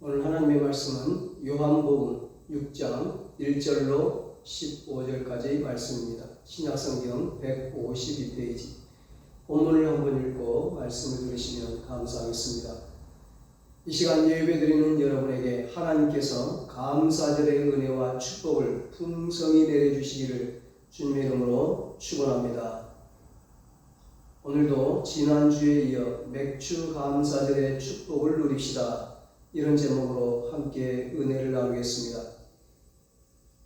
오늘 하나님의 말씀은 요한복음 6장 1절로 15절까지의 말씀입니다. 신약성경 152페이지. 본문을 한번 읽고 말씀을 들으시면 감사하겠습니다. 이 시간 예배드리는 여러분에게 하나님께서 감사절의 은혜와 축복을 풍성히 내려주시기를 주님의 이름으로 축원합니다. 오늘도 지난주에 이어 맥주 감사절의 축복을 누립시다. 이런 제목으로 함께 은혜를 나누겠습니다.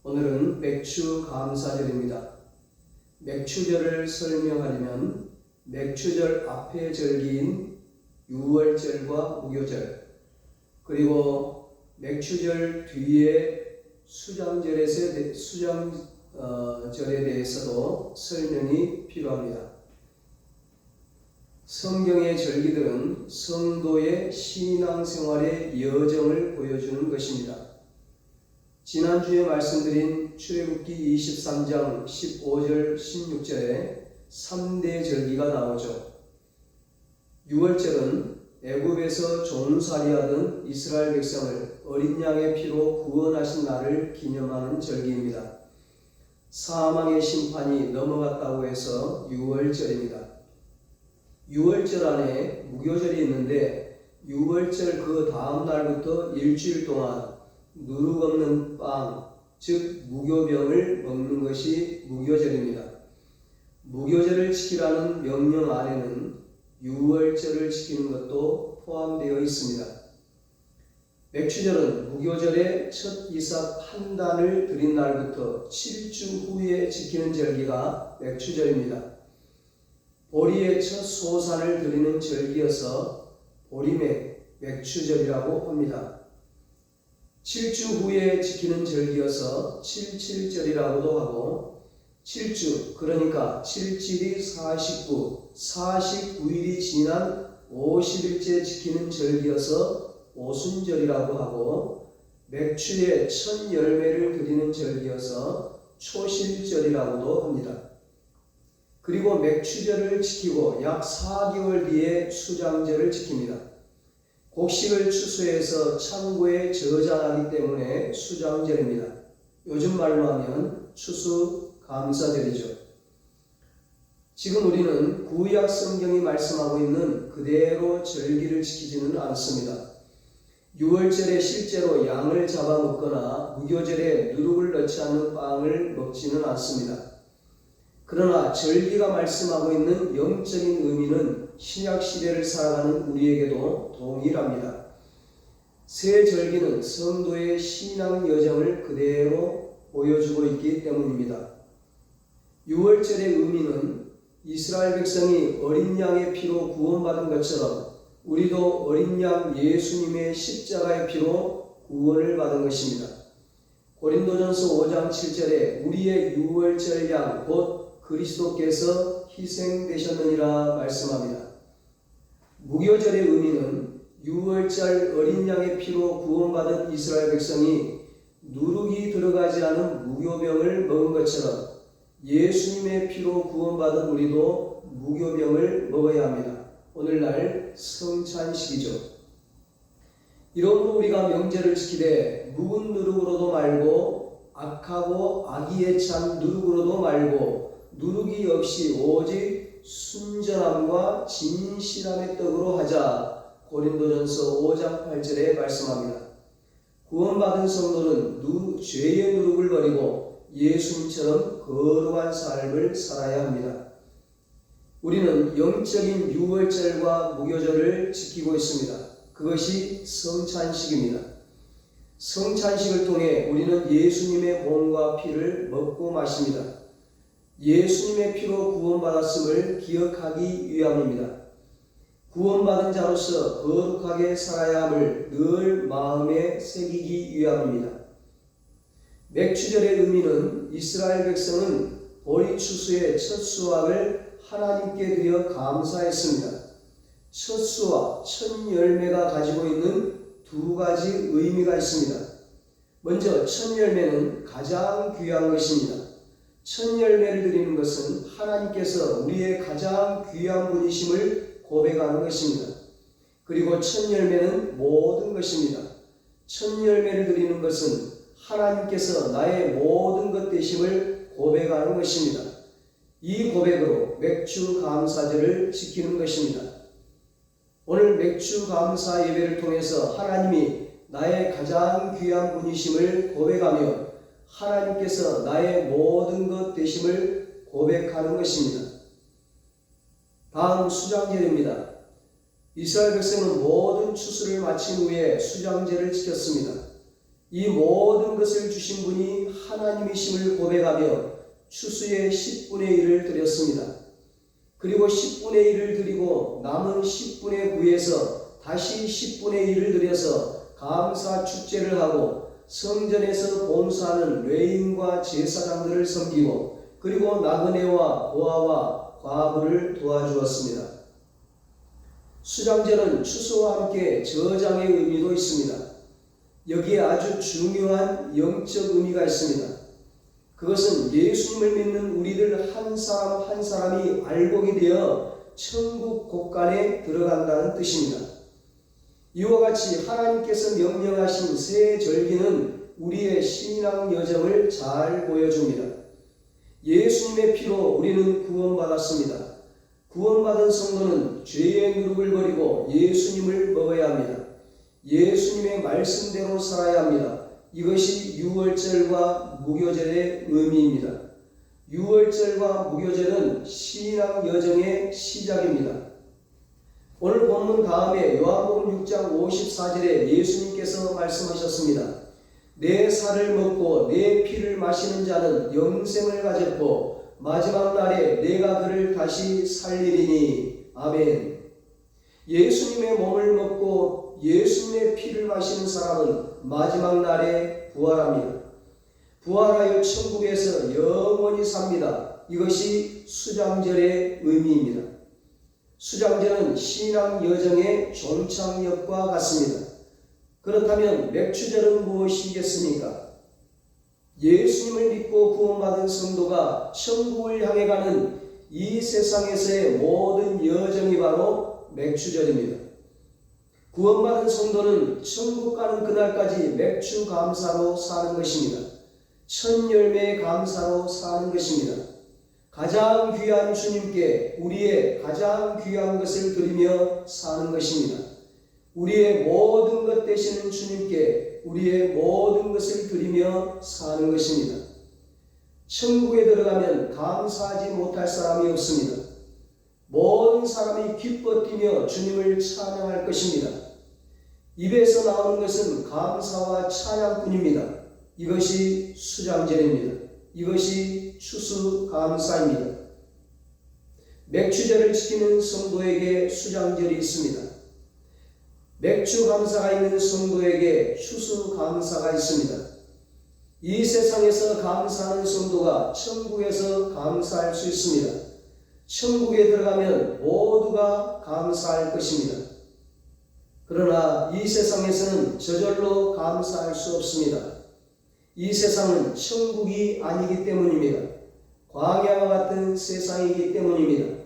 오늘은 맥주 감사절입니다. 맥주절을 설명하려면 맥주절 앞의 절기인 유월절과 무교절, 그리고 맥주절 뒤에 수장절에 대해서도 설명이 필요합니다. 성경의 절기들은 성도의 신앙생활의 여정을 보여주는 것입니다. 지난주에 말씀드린 출애굽기 23장 15절 16절에 3대 절기가 나오죠. 유월절은 애굽에서 종살이하던 이스라엘 백성을 어린 양의 피로 구원하신 날을 기념하는 절기입니다. 사망의 심판이 넘어갔다고 해서 유월절입니다. 유월절 안에 무교절이 있는데 유월절 그 다음 날부터 일주일 동안 누룩 없는 빵, 즉 무교병을 먹는 것이 무교절입니다. 무교절을 지키라는 명령 안에는 유월절을 지키는 것도 포함되어 있습니다. 맥주절은 무교절의 첫 이삭 한 단을 드린 날부터 7주 후에 지키는 절기가 맥주절입니다. 보리의 첫 소산을 드리는 절기여서 보리맥, 맥주절이라고 합니다. 7주 후에 지키는 절기여서 77절이라고도 하고 7주, 그러니까 7질이 49일이 지난 50일째 지키는 절기여서 오순절이라고 하고 맥주의 첫 열매를 드리는 절기여서 초실절이라고도 합니다. 그리고 맥주절을 지키고 약 4개월 뒤에 수장절을 지킵니다. 곡식을 추수해서 창고에 저장하기 때문에 수장절입니다. 요즘 말로 하면 추수감사절이죠. 지금 우리는 구약 성경이 말씀하고 있는 그대로 절기를 지키지는 않습니다. 유월절에 실제로 양을 잡아먹거나 무교절에 누룩을 넣지 않는 빵을 먹지는 않습니다. 그러나 절기가 말씀하고 있는 영적인 의미는 신약시대를 살아가는 우리에게도 동일합니다. 새 절기는 성도의 신앙 여정을 그대로 보여주고 있기 때문입니다. 유월절의 의미는 이스라엘 백성이 어린 양의 피로 구원받은 것처럼 우리도 어린 양 예수님의 십자가의 피로 구원을 받은 것입니다. 고린도전서 5장 7절에 우리의 유월절 양 곧 그리스도께서 희생되셨느니라 말씀합니다. 무교절의 의미는 유월절 어린 양의 피로 구원받은 이스라엘 백성이 누룩이 들어가지 않은 무교병을 먹은 것처럼 예수님의 피로 구원받은 우리도 무교병을 먹어야 합니다. 오늘날 성찬식이죠. 이러므로 우리가 명절을 지키되 묵은 누룩으로도 말고 악하고 악의에 찬 누룩으로도 말고 누룩이 없이 오직 순전함과 진실함의 떡으로 하자. 고린도전서 5장 8절에 말씀합니다. 구원받은 성도는 죄의 누룩을 버리고 예수님처럼 거룩한 삶을 살아야 합니다. 우리는 영적인 유월절과 무교절을 지키고 있습니다. 그것이 성찬식입니다. 성찬식을 통해 우리는 예수님의 몸과 피를 먹고 마십니다. 예수님의 피로 구원받았음을 기억하기 위함입니다. 구원받은 자로서 거룩하게 살아야 함을 늘 마음에 새기기 위함입니다. 맥주절의 의미는 이스라엘 백성은 보리 추수의 첫 수확을 하나님께 드려 감사했습니다. 첫 수확, 첫 열매가 가지고 있는 두 가지 의미가 있습니다. 먼저 첫 열매는 가장 귀한 것입니다. 첫 열매를 드리는 것은 하나님께서 우리의 가장 귀한 분이심을 고백하는 것입니다. 그리고 첫 열매는 모든 것입니다. 첫 열매를 드리는 것은 하나님께서 나의 모든 것 되심을 고백하는 것입니다. 이 고백으로 맥주 감사절을 지키는 것입니다. 오늘 맥주 감사 예배를 통해서 하나님이 나의 가장 귀한 분이심을 고백하며 하나님께서 나의 모든 것 되심을 고백하는 것입니다. 다음 수장절입니다. 이스라엘 백성은 모든 추수를 마친 후에 수장절을 지켰습니다. 이 모든 것을 주신 분이 하나님이심을 고백하며 추수의 10분의 1을 드렸습니다. 그리고 10분의 1을 드리고 남은 10분의 9에서 다시 10분의 1을 드려서 감사 축제를 하고 성전에서 봉사하는 레위인과 제사장들을 섬기고 그리고 나그네와 고아와 과부를 도와주었습니다. 수장절은 추수와 함께 저장의 의미도 있습니다. 여기에 아주 중요한 영적 의미가 있습니다. 그것은 예수님을 믿는 우리들 한 사람 한 사람이 알곡이 되어 천국 곳간에 들어간다는 뜻입니다. 이와 같이 하나님께서 명령하신 새 절기는 우리의 신앙 여정을 잘 보여줍니다. 예수님의 피로 우리는 구원받았습니다. 구원받은 성도는 죄의 누룩을 버리고 예수님을 먹어야 합니다. 예수님의 말씀대로 살아야 합니다. 이것이 유월절과 무교절의 의미입니다. 유월절과 무교절은 신앙 여정의 시작입니다. 오늘 본문 다음에 요한복음 6장 54절에 예수님께서 말씀하셨습니다. 내 살을 먹고 내 피를 마시는 자는 영생을 가졌고 마지막 날에 내가 그를 다시 살리리니. 아멘. 예수님의 몸을 먹고 예수님의 피를 마시는 사람은 마지막 날에 부활합니다. 부활하여 천국에서 영원히 삽니다. 이것이 수장절의 의미입니다. 수장절은 신앙 여정의 종착역과 같습니다. 그렇다면 맥주절은 무엇이겠습니까? 예수님을 믿고 구원받은 성도가 천국을 향해 가는 이 세상에서의 모든 여정이 바로 맥주절입니다. 구원받은 성도는 천국 가는 그날까지 맥주 감사로 사는 것입니다. 첫 열매의 감사로 사는 것입니다. 가장 귀한 주님께 우리의 가장 귀한 것을 드리며 사는 것입니다. 우리의 모든 것 되시는 주님께 우리의 모든 것을 드리며 사는 것입니다. 천국에 들어가면 감사하지 못할 사람이 없습니다. 모든 사람이 기뻐 뛰며 주님을 찬양할 것입니다. 입에서 나오는 것은 감사와 찬양뿐입니다. 이것이 수장절입니다. 이것이 추수감사입니다. 맥주절을 지키는 성도에게 수장절이 있습니다. 맥주감사가 있는 성도에게 추수감사가 있습니다. 이 세상에서 감사하는 성도가 천국에서 감사할 수 있습니다. 천국에 들어가면 모두가 감사할 것입니다. 그러나 이 세상에서는 저절로 감사할 수 없습니다. 이 세상은 천국이 아니기 때문입니다. 광야와 같은 세상이기 때문입니다.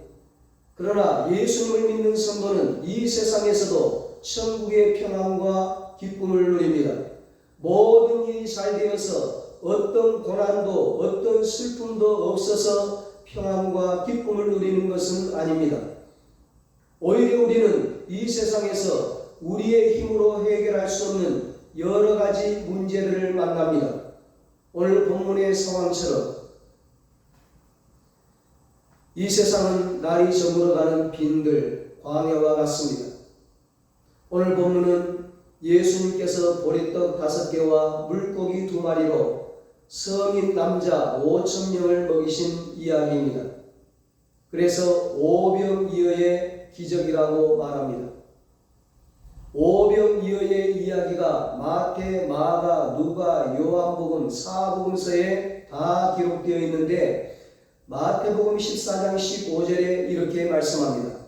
그러나 예수님을 믿는 성도는 이 세상에서도 천국의 평안과 기쁨을 누립니다. 모든 일이 잘 되어서 어떤 고난도 어떤 슬픔도 없어서 평안과 기쁨을 누리는 것은 아닙니다. 오히려 우리는 이 세상에서 우리의 힘으로 해결할 수 없는 여러 가지 문제들을 만납니다. 오늘 본문의 상황처럼 이 세상은 날이 저물어가는 빈들, 광야와 같습니다. 오늘 본문은 예수님께서 보리떡 5개와 물고기 2마리로 성인 남자 5,000명을 먹이신 이야기입니다. 그래서 오병이어의 기적이라고 말합니다. 오병이어의 이야기가 마태, 마가, 누가, 요한복음, 사복음서에 다 기록되어 있는데 마태복음 14장 15절에 이렇게 말씀합니다.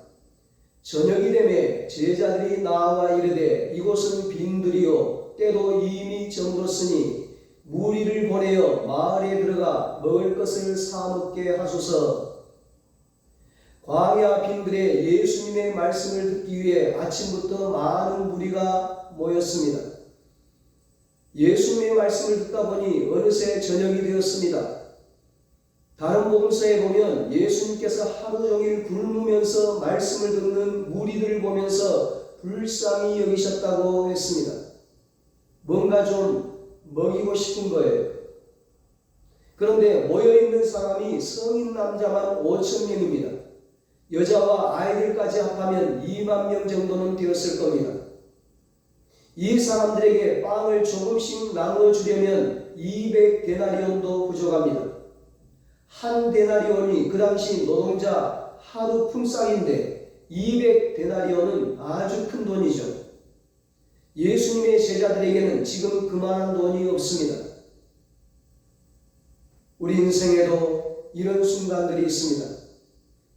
저녁이 되매 제자들이 나와 이르되 이곳은 빈들이요 때도 이미 저물었으니 무리를 보내어 마을에 들어가 먹을 것을 사 먹게 하소서. 광야 빈들에 예수님의 말씀을 듣기 위해 아침부터 많은 무리가 모였습니다. 예수님의 말씀을 듣다 보니 어느새 저녁이 되었습니다. 다른 복음서에 보면 예수님께서 하루 종일 굶으면서 말씀을 듣는 무리들을 보면서 불쌍히 여기셨다고 했습니다. 뭔가 좀 먹이고 싶은 거예요. 그런데 모여있는 사람이 성인 남자만 5,000명입니다. 여자와 아이들까지 합하면 2만 명 정도는 되었을 겁니다. 이 사람들에게 빵을 조금씩 나눠주려면 200데나리온도 부족합니다. 한 데나리온이 그 당시 노동자 하루 품삯인데 200데나리온은 아주 큰 돈이죠. 예수님의 제자들에게는 지금 그만한 돈이 없습니다. 우리 인생에도 이런 순간들이 있습니다.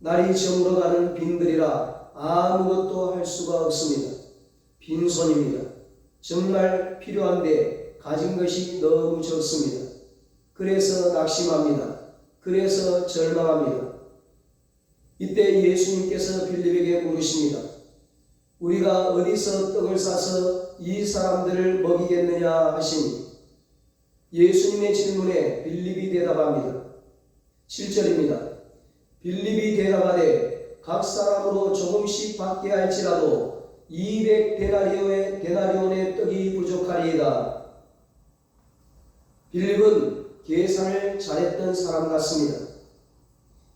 날이 저물어가는 빈들이라 아무것도 할 수가 없습니다. 빈손입니다. 정말 필요한데 가진 것이 너무 적습니다. 그래서 낙심합니다. 그래서 절망합니다. 이때 예수님께서 빌립에게 물으십니다. 우리가 어디서 떡을 싸서 이 사람들을 먹이겠느냐 하시니 예수님의 질문에 빌립이 대답합니다. 7절입니다. 빌립이 대답하되 각 사람으로 조금씩 받게 할지라도 200데나리온의 떡이 부족하리이다. 빌립은 계산을 잘했던 사람 같습니다.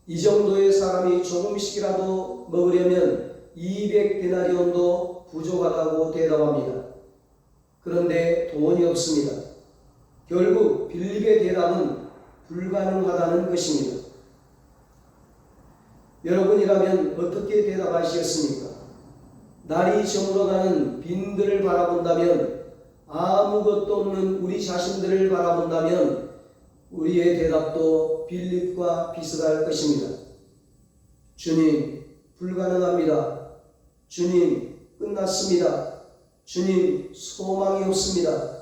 이 정도의 사람이 조금씩이라도 먹으려면 200데나리온도 부족하다고 대답합니다. 그런데 돈이 없습니다. 결국 빌립의 대답은 불가능하다는 것입니다. 여러분이라면 어떻게 대답하시겠습니까? 날이 저물어가는 빈들을 바라본다면, 아무것도 없는 우리 자신들을 바라본다면 우리의 대답도 빌립과 비슷할 것입니다. 주님, 불가능합니다. 주님, 끝났습니다. 주님, 소망이 없습니다.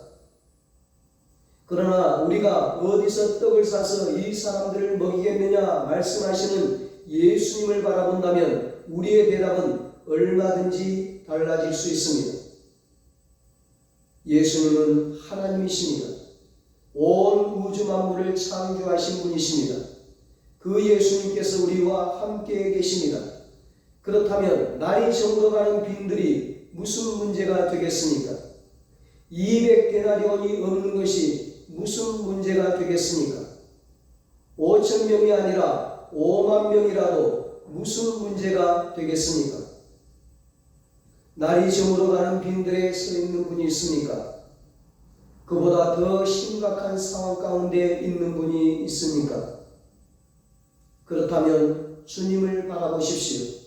그러나 우리가 어디서 떡을 사서 이 사람들을 먹이겠느냐 말씀하시는 예수님을 바라본다면 우리의 대답은 얼마든지 달라질 수 있습니다. 예수님은 하나님이십니다. 온 우주 만물을 창조하신 분이십니다. 그 예수님께서 우리와 함께 계십니다. 그렇다면 날이 저물어가는 빈들이 무슨 문제가 되겠습니까? 200데나리온이 없는 것이 무슨 문제가 되겠습니까? 5,000명이 아니라 5만 명이라도 무슨 문제가 되겠습니까? 날이 저물어가는 빈들에 서 있는 분이 있습니까? 그보다 더 심각한 상황 가운데 있는 분이 있습니까? 그렇다면 주님을 바라보십시오.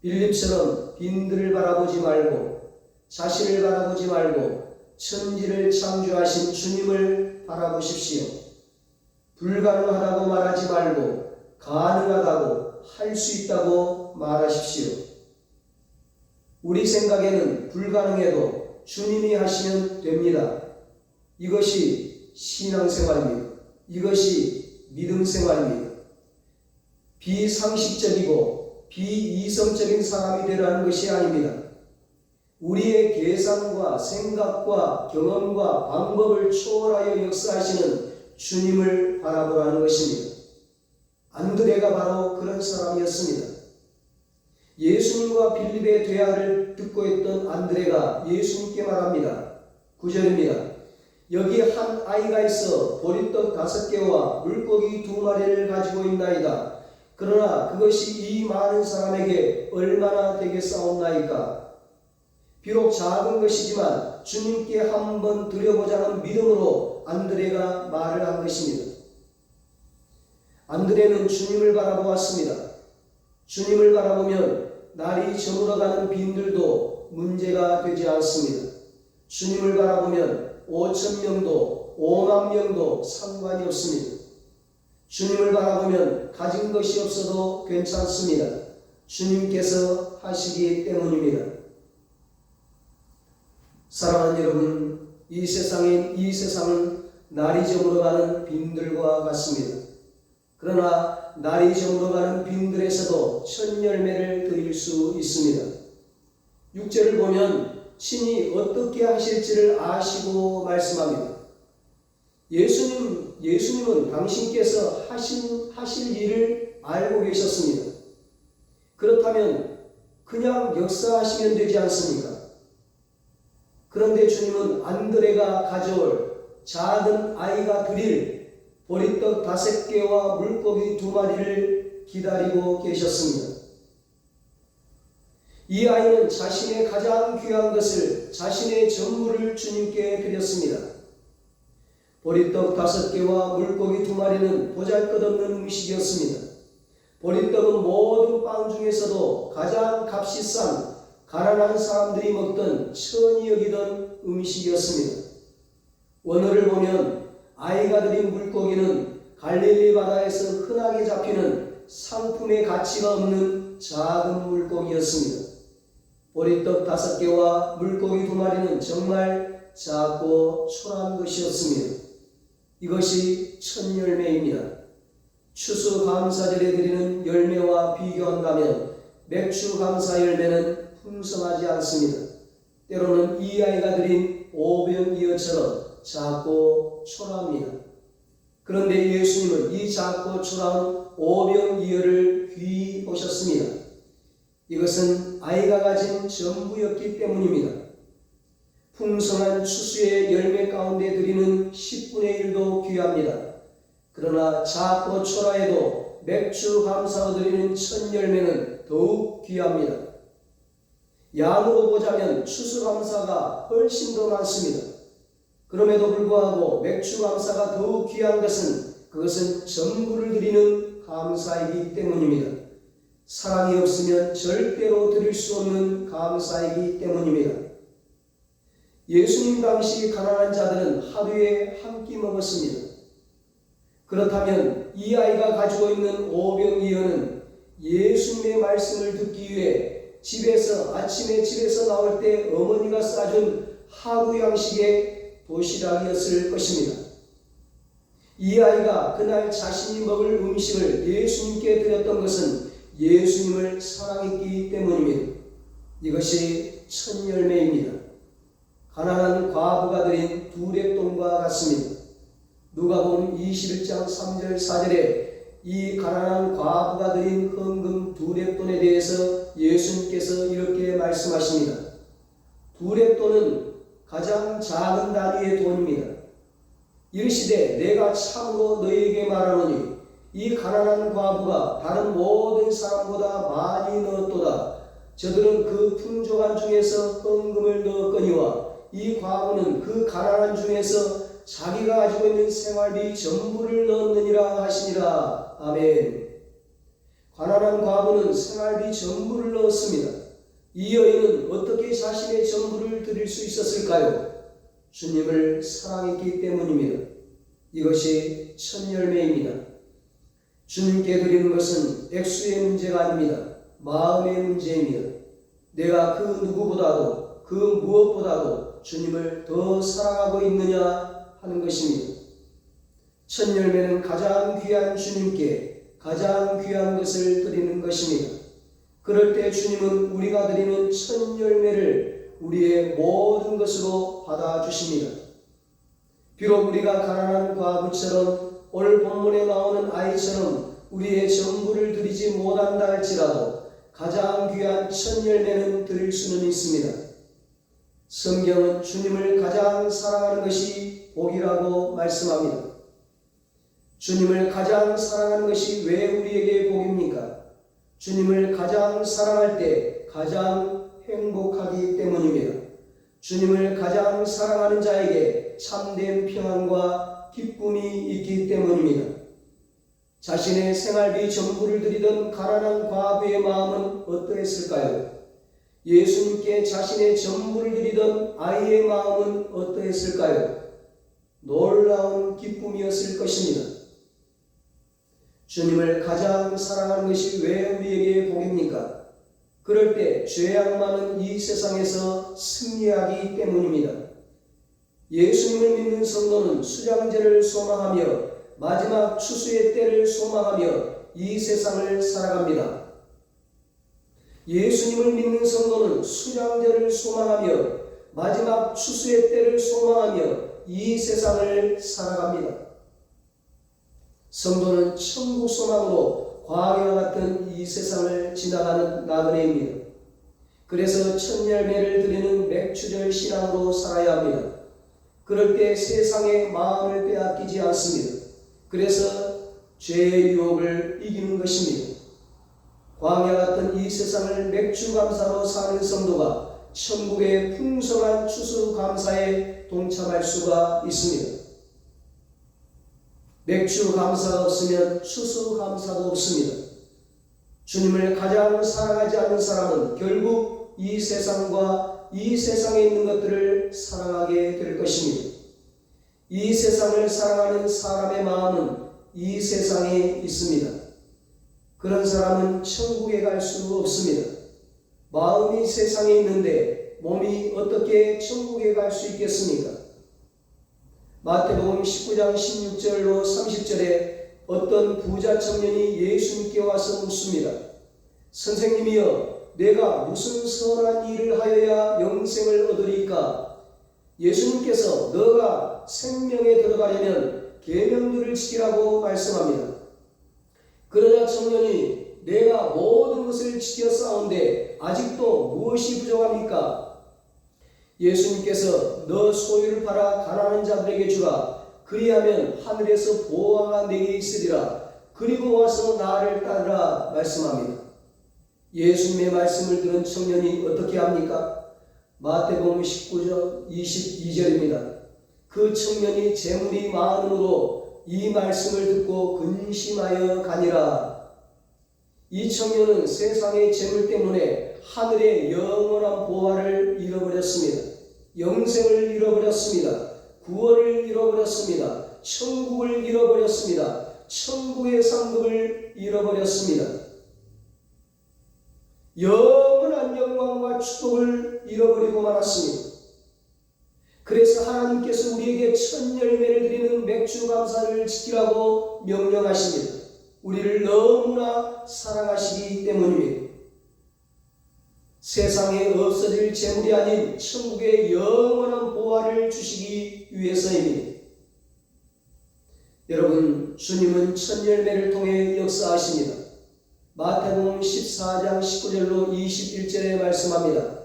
빌립처럼 빈들을 바라보지 말고 자신을 바라보지 말고 천지를 창조하신 주님을 바라보십시오. 불가능하다고 말하지 말고 가능하다고 할 수 있다고 말하십시오. 우리 생각에는 불가능해도 주님이 하시면 됩니다. 이것이 신앙생활입니다. 이것이 믿음생활입니다. 비상식적이고 비이성적인 사람이 되라는 것이 아닙니다. 우리의 계산과 생각과 경험과 방법을 초월하여 역사하시는 주님을 바라보라는 것입니다. 안드레가 바로 그런 사람이었습니다. 예수님과 빌립의 대화를 듣고 있던 안드레가 예수님께 말합니다. 9절입니다. 여기 한 아이가 있어 보리떡 5개와 물고기 2마리를 가지고 있나이다. 그러나 그것이 이 많은 사람에게 얼마나 되겠사옵나이까? 비록 작은 것이지만 주님께 한번 드려보자는 믿음으로 안드레가 말을 한 것입니다. 안드레는 주님을 바라보았습니다. 주님을 바라보면 날이 저물어가는 빈들도 문제가 되지 않습니다. 주님을 바라보면 5,000명도 5만 명도 상관이 없습니다. 주님을 바라보면 가진 것이 없어도 괜찮습니다. 주님께서 하시기 때문입니다. 사랑하는 여러분, 이 세상은 날이 저물어가는 빈들과 같습니다. 그러나 날이 저물어가는 빈들에서도 첫 열매를 드릴 수 있습니다. 6절을 보면 신이 어떻게 하실지를 아시고 말씀합니다. 예수님은 당신께서 하실 일을 알고 계셨습니다. 그렇다면 그냥 역사하시면 되지 않습니까? 그런데 주님은 안드레가 가져올 작은 아이가 드릴 보리떡 5개와 물고기 2마리를 기다리고 계셨습니다. 이 아이는 자신의 가장 귀한 것을, 자신의 전부를 주님께 드렸습니다. 보리떡 5개와 물고기 2마리는 보잘것없는 음식이었습니다. 보리떡은 모든 빵 중에서도 가장 값이 싼 가난한 사람들이 먹던 천히 여기던 음식이었습니다. 원어를 보면 아이가 드린 물고기는 갈릴리 바다에서 흔하게 잡히는 상품의 가치가 없는 작은 물고기였습니다. 보리떡 5개와 물고기 2마리는 정말 작고 초라한 것이었습니다. 이것이 첫 열매입니다. 추수감사절에 드리는 열매와 비교한다면 맥추감사 열매는 풍성하지 않습니다. 때로는 이 아이가 드린 오병이어처럼 작고 초라합니다. 그런데 예수님은 이 작고 초라한 오병이어를 귀히 보셨습니다. 이것은 아이가 가진 전부였기 때문입니다. 풍성한 추수의 열매 가운데 드리는 10분의 1도 귀합니다. 그러나 작고 초라해도 맥주 감사로 드리는 첫 열매는 더욱 귀합니다. 양으로 보자면 추수감사가 훨씬 더 많습니다. 그럼에도 불구하고 맥주 감사가 더욱 귀한 것은 그것은 전부를 드리는 감사이기 때문입니다. 사랑이 없으면 절대로 드릴 수 없는 감사이기 때문입니다. 예수님 당시 가난한 자들은 하루에 한 끼 먹었습니다. 그렇다면 이 아이가 가지고 있는 오병이어는 예수님의 말씀을 듣기 위해 아침에 집에서 나올 때 어머니가 싸준 하루 양식의 도시락이었을 것입니다. 이 아이가 그날 자신이 먹을 음식을 예수님께 드렸던 것은 예수님을 사랑했기 때문입니다. 이것이 첫 열매입니다. 가난한 과부가 드린 2렙돈과 같습니다. 누가복음 21장 3절 4절에 이 가난한 과부가 드린 헌금 2렙돈에 대해서 예수님께서 이렇게 말씀하십니다. 2렙돈은 가장 작은 단위의 돈입니다. 이르시되 내가 참으로 너희에게 말하노니 이 가난한 과부가 다른 모든 사람보다 많이 넣었도다. 저들은 그 풍족한 중에서 헌금을 넣었거니와 이 과부는 그 가난한 중에서 자기가 가지고 있는 생활비 전부를 넣었느니라 하시니라. 아멘. 가난한 과부는 생활비 전부를 넣었습니다. 이 여인은 어떻게 자신의 전부를 드릴 수 있었을까요? 주님을 사랑했기 때문입니다. 이것이 첫 열매입니다. 주님께 드리는 것은 액수의 문제가 아닙니다. 마음의 문제입니다. 내가 그 누구보다도 그 무엇보다도 주님을 더 사랑하고 있느냐 하는 것입니다. 첫 열매는 가장 귀한 주님께 가장 귀한 것을 드리는 것입니다. 그럴 때 주님은 우리가 드리는 첫 열매를 우리의 모든 것으로 받아주십니다. 비록 우리가 가난한 과부처럼 오늘 본문에 나오는 아이처럼 우리의 전부를 드리지 못한다 할지라도 가장 귀한 첫 열매는 드릴 수는 있습니다. 성경은 주님을 가장 사랑하는 것이 복이라고 말씀합니다. 주님을 가장 사랑하는 것이 왜 우리에게 복입니까? 주님을 가장 사랑할 때 가장 행복하기 때문입니다. 주님을 가장 사랑하는 자에게 참된 평안과 기쁨이 있기 때문입니다. 자신의 생활비 전부를 드리던 가난한 과부의 마음은 어떠했을까요? 예수님께 자신의 전부를 드리던 아이의 마음은 어떠했을까요? 놀라운 기쁨이었을 것입니다. 주님을 가장 사랑하는 것이 왜 우리에게 복입니까? 그럴 때 죄악 많은 이 세상에서 승리하기 때문입니다. 예수님을 믿는 성도는 수장제를 소망하며 마지막 추수의 때를 소망하며 이 세상을 살아갑니다. 예수님을 믿는 성도는 수장제를 소망하며 마지막 추수의 때를 소망하며 이 세상을 살아갑니다. 성도는 천국 소망으로 광야와 같은 이 세상을 지나가는 나그네입니다. 그래서 첫 열매를 드리는 맥추절 신앙으로 살아야 합니다. 그럴 때 세상의 마음을 빼앗기지 않습니다. 그래서 죄의 유혹을 이기는 것입니다. 광야 같은 이 세상을 맥주 감사로 사는 성도가 천국의 풍성한 추수 감사에 동참할 수가 있습니다. 맥주 감사가 없으면 추수 감사도 없습니다. 주님을 가장 사랑하지 않는 사람은 결국 이 세상과 이 세상에 있는 것들을 사랑하게 될 것입니다. 이 세상을 사랑하는 사람의 마음은 이 세상에 있습니다. 그런 사람은 천국에 갈 수 없습니다. 마음이 세상에 있는데 몸이 어떻게 천국에 갈 수 있겠습니까? 마태복음 19장 16절로 30절에 어떤 부자 청년이 예수님께 와서 묻습니다. 선생님이여, 내가 무슨 선한 일을 하여야 영생을 얻으리까? 예수님께서 너가 생명에 들어가려면 계명들을 지키라고 말씀합니다. 그러자 청년이 내가 모든 것을 지켜 싸운데 아직도 무엇이 부족합니까? 예수님께서 너 소유를 팔아 가난한 자들에게 주라. 그리하면 하늘에서 보화가 내게 있으리라. 그리고 와서 나를 따르라 말씀합니다. 예수님의 말씀을 들은 청년이 어떻게 합니까? 마태복음 19장 22절입니다. 그 청년이 재물이 많음으로 이 말씀을 듣고 근심하여 가니라. 이 청년은 세상의 재물 때문에 하늘의 영원한 보화를 잃어버렸습니다. 영생을 잃어버렸습니다. 구원을 잃어버렸습니다. 천국을 잃어버렸습니다. 천국의 상급을 잃어버렸습니다. 영원한 영광과 축복을 잃어버리고 말았습니다. 그래서 하나님께서 우리에게 첫 열매를 드리는 맥주 감사를 지키라고 명령하십니다. 우리를 너무나 사랑하시기 때문입니다. 세상에 없어질 재물이 아닌 천국의 영원한 보화를 주시기 위해서입니다. 여러분, 주님은 첫 열매를 통해 역사하십니다. 마태복음 14장 19절로 21절에 말씀합니다.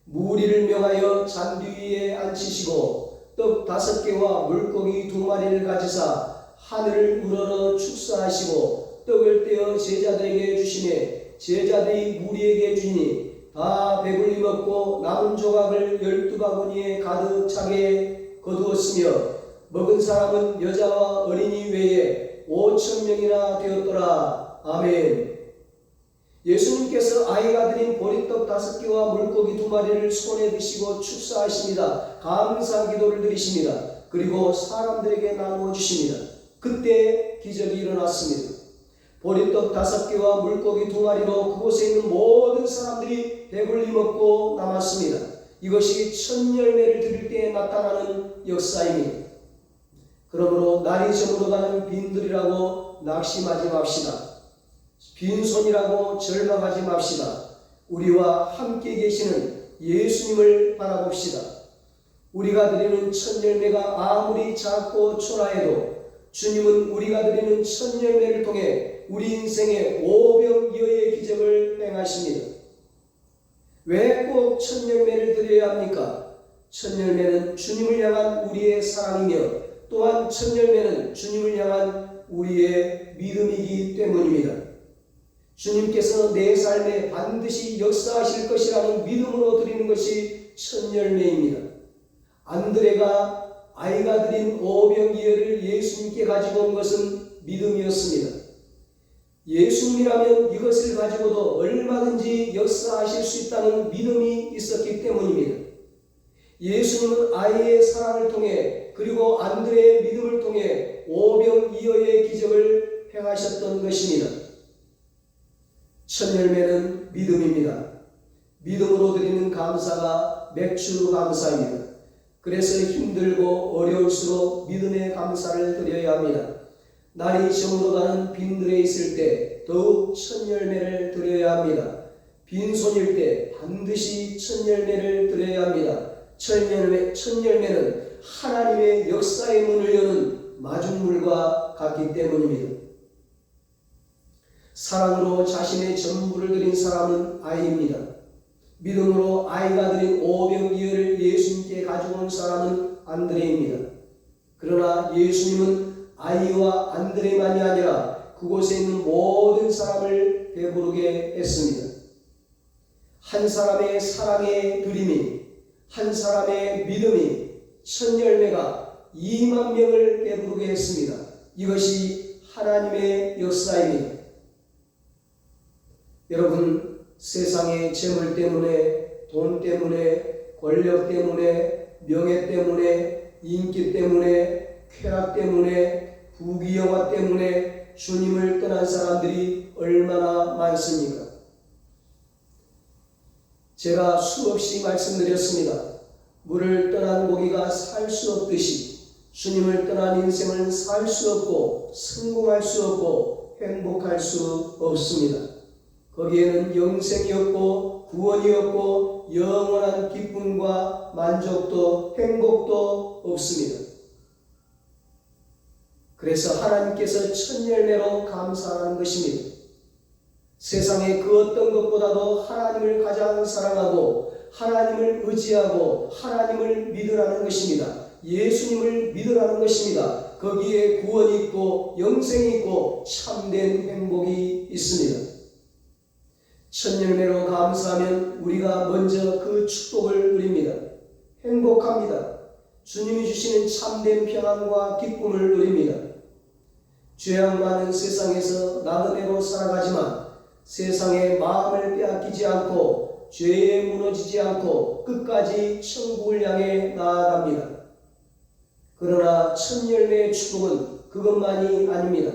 무리를 명하여 잔디 위에 앉히시고 떡 5개와 물고기 2마리를 가지사 하늘을 우러러 축사하시고 떡을 떼어 제자들에게 주시매 제자들이 무리에게 주니 다 배불리 먹고 남은 조각을 12바구니에 가득 차게 거두었으며 먹은 사람은 여자와 어린이 외에 5,000명이나 되었더라. 아멘. 예수님께서 아이가 드린 보리떡 5개와 물고기 2마리를 손에 드시고 축사하십니다. 감사 기도를 드리십니다. 그리고 사람들에게 나누어 주십니다. 그때 기적이 일어났습니다. 보리떡 5개와 물고기 2마리로 그곳에 있는 모든 사람들이 배불리 먹고 남았습니다. 이것이 첫 열매를 드릴 때에 나타나는 역사입니다. 그러므로 날이 저물어가는 빈들이라고 낙심하지 맙시다. 빈손이라고 절망하지 맙시다. 우리와 함께 계시는 예수님을 바라봅시다. 우리가 드리는 첫 열매가 아무리 작고 초라해도 주님은 우리가 드리는 첫 열매를 통해 우리 인생의 오병이어의 기적을 행하십니다. 왜 꼭 첫 열매를 드려야 합니까? 첫 열매는 주님을 향한 우리의 사랑이며 또한 첫 열매는 주님을 향한 우리의 믿음이기 때문입니다. 주님께서 내 삶에 반드시 역사하실 것이라는 믿음으로 드리는 것이 첫 열매입니다. 안드레가 아이가 드린 오병이어를 예수님께 가지고 온 것은 믿음이었습니다. 예수님이라면 이것을 가지고도 얼마든지 역사하실 수 있다는 믿음이 있었기 때문입니다. 예수님은 아이의 사랑을 통해 그리고 안드레의 믿음을 통해 오병이어의 기적을 행하셨던 것입니다. 첫 열매는 믿음입니다. 믿음으로 드리는 감사가 맥주 감사입니다. 그래서 힘들고 어려울수록 믿음의 감사를 드려야 합니다. 날이 저물어가는 빈들에 있을 때 더욱 첫 열매를 드려야 합니다. 빈손일 때 반드시 첫 열매를 드려야 합니다. 첫 열매는 하나님의 역사의 문을 여는 마중물과 같기 때문입니다. 사랑으로 자신의 전부를 드린 사람은 아이입니다. 믿음으로 아이가 드린 오병이어를 예수님께 가지고 온 사람은 안드레입니다. 그러나 예수님은 아이와 안드레만이 아니라 그곳에 있는 모든 사람을 배부르게 했습니다. 한 사람의 사랑의 드림이, 한 사람의 믿음이 첫 열매가 2만 명을 배부르게 했습니다. 이것이 하나님의 역사입니다. 여러분, 세상의 재물 때문에, 돈 때문에, 권력 때문에, 명예 때문에, 인기 때문에, 쾌락 때문에, 부귀영화 때문에 주님을 떠난 사람들이 얼마나 많습니까? 제가 수없이 말씀드렸습니다. 물을 떠난 고기가 살 수 없듯이 주님을 떠난 인생은 살 수 없고 성공할 수 없고 행복할 수 없습니다. 거기에는 영생이 없고 구원이 없고 영원한 기쁨과 만족도 행복도 없습니다. 그래서 하나님께서 첫 열매로 감사하는 것입니다. 세상의 그 어떤 것보다도 하나님을 가장 사랑하고 하나님을 의지하고 하나님을 믿으라는 것입니다. 예수님을 믿으라는 것입니다. 거기에 구원이 있고 영생이 있고 참된 행복이 있습니다. 첫 열매로 감사하면 우리가 먼저 그 축복을 누립니다. 행복합니다. 주님이 주시는 참된 평안과 기쁨을 누립니다. 죄악 많은 세상에서 나그네로 살아가지만 세상의 마음을 빼앗기지 않고 죄에 무너지지 않고 끝까지 천국을 향해 나아갑니다. 그러나 첫 열매의 축복은 그것만이 아닙니다.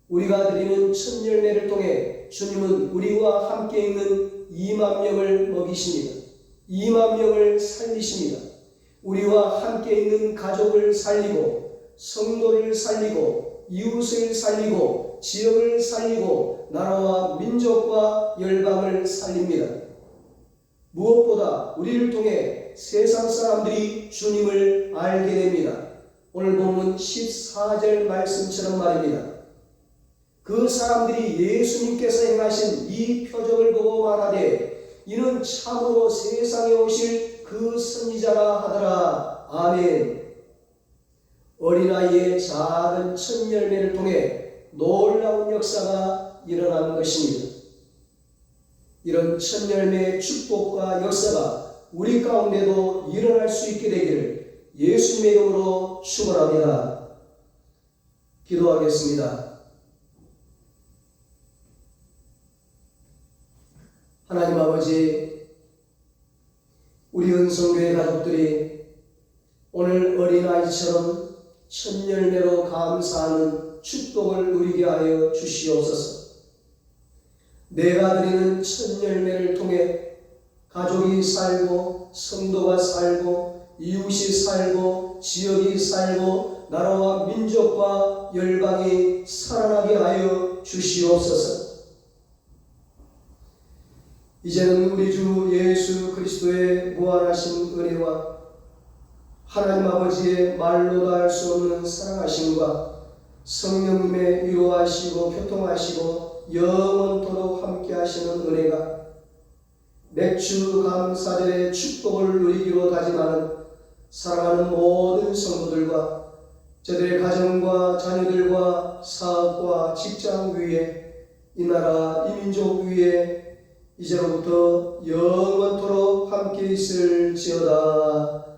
우리가 드리는 첫 열매를 통해 주님은 우리와 함께 있는 2만 명을 먹이십니다. 2만 명을 살리십니다. 우리와 함께 있는 가족을 살리고 성도를 살리고 이웃을 살리고 지역을 살리고 나라와 민족과 열방을 살립니다. 무엇보다 우리를 통해 세상 사람들이 주님을 알게 됩니다. 오늘 본문 14절 말씀처럼 말입니다. 그 사람들이 예수님께서 행하신 이 표적을 보고 말하되 이는 참으로 세상에 오실 그 선지자라 하더라. 아멘. 어린아이의 작은 첫 열매를 통해 놀라운 역사가 일어나는 것입니다. 이런 첫 열매의 축복과 역사가 우리 가운데도 일어날 수 있게 되기를 예수님의 이름으로 축원합니다. 기도하겠습니다. 하나님 아버지, 우리 은성교회 가족들이 오늘 어린아이처럼 첫 열매로 감사하는 축복을 누리게 하여 주시옵소서. 내가 드리는 첫 열매를 통해 가족이 살고 성도가 살고 이웃이 살고 지역이 살고 나라와 민족과 열방이 살아나게 하여 주시옵소서. 이제는 우리 주 예수 그리스도의 무한하신 은혜와 하나님 아버지의 말로 다 할 수 없는 사랑하심과 성령님의 위로하시고 교통하시고 영원토록 함께 하시는 은혜가 맥주 감사절의 축복을 누리기로 다짐하는 사랑하는 모든 성도들과 저들의 가정과 자녀들과 사업과 직장 위에 이 나라 이 민족 위에 이제로부터 영원토록 함께 있을지어다.